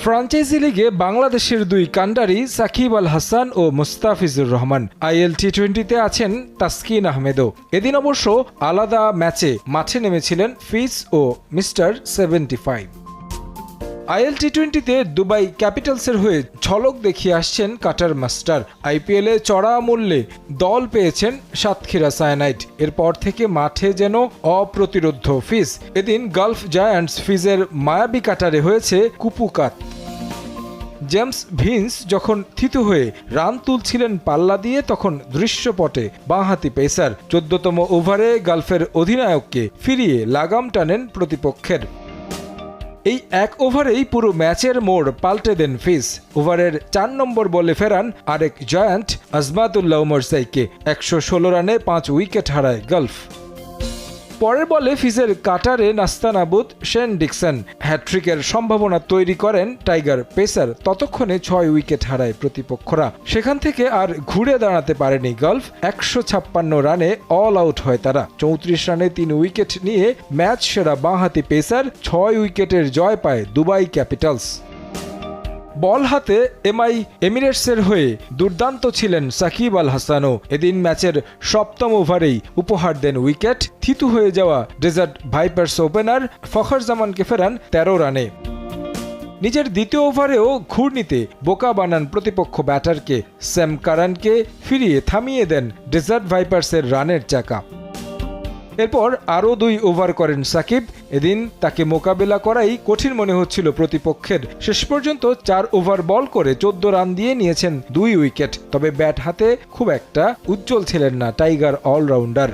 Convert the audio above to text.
Franchise লিগে বাংলাদেশের দুই কান্ডারি সাকিব আল হাসান ও মুস্তাফিজুর রহমান। IL T20-তে আছেন তাসকিন আহমেদও। এদিন অবশ্য আলাদা ম্যাচে মাঠে নেমেছিলেন ফিজ ও মিস্টার 75। IL T20-তে দুবাই ক্যাপিটালসের হয়ে ঝলক দেখিয়ে আসছেন কাটার মাস্টার। IPL-এ চড়া মূল্যে দল পেয়েছেন সাতক্ষীরা সায়ানাইট। এরপর থেকে মাঠে যেন অপ্রতিরোধ্য ফিজ। এদিন গালফ জায়ান্টস ফিজের মায়াবী কাটারে হয়েছে কুপুকাত। জেমস ভিন্স যখন থিতু হয়ে রান তুলছিলেন পাল্লা দিয়ে, তখন দৃশ্যপটে বাঁহাতি পেসার 14তম ওভারে গালফের অধিনায়ককে ফিরিয়ে লাগাম টানেন প্রতিপক্ষের। এই এক ওভারেই পুরো ম্যাচের মোড় পাল্টে দেন ফিজ। ওভারের 4 নম্বর বলে ফেরান আরেক জায়ান্ট আজমাতুল্লাহ ওমরসাইকে। 116 রানে 5 উইকেট হারায় গালফ। পরের বলে ফিজের কাটারে নাস্তানাবুদ শেন ডিকসন। হ্যাট্রিকের সম্ভাবনা তৈরি করেন টাইগার পেসার। ততক্ষণে 6 উইকেট হারায় প্রতিপক্ষরা। সেখান থেকে আর ঘুরে দাঁড়াতে পারেনি গালফ। 156 রানে অল আউট হয় তারা। 34 রানে 3 উইকেট নিয়ে ম্যাচ সেরা বাঁহাতি পেসার 6 উইকেটের জয় পায় দুবাই ক্যাপিটালস। বল হাতে এমিরেটসের হয়ে দুর্দান্ত ছিলেন সাকিব আল হাসানও। এদিন ম্যাচের 7ম ওভারেই উপহার দেন উইকেট। থিতু হয়ে যাওয়া ডেজার্ট ভাইপার্স ওপেনার ফখর জামানকে ফেরান 13 রানে। নিজের দ্বিতীয় ওভারেও ঘূর্ণিতে বোকা বানান প্রতিপক্ষ ব্যাটারকে। স্যাম কারানকে ফিরিয়ে থামিয়ে দেন ডেজার্ট ভাইপার্সের রানের চাকা। এরপর আরও 2 ওভার করেন সাকিব। এদিন তাকে মোকাবেলা করাই কঠিন মনে হচ্ছিল প্রতিপক্ষের। শেষ পর্যন্ত 4 ওভার বল করে 14 রান দিয়ে নিয়েছেন 2 উইকেট। তবে ব্যাট হাতে খুব একটা উজ্জ্বল ছিলেন না টাইগার অলরাউন্ডার।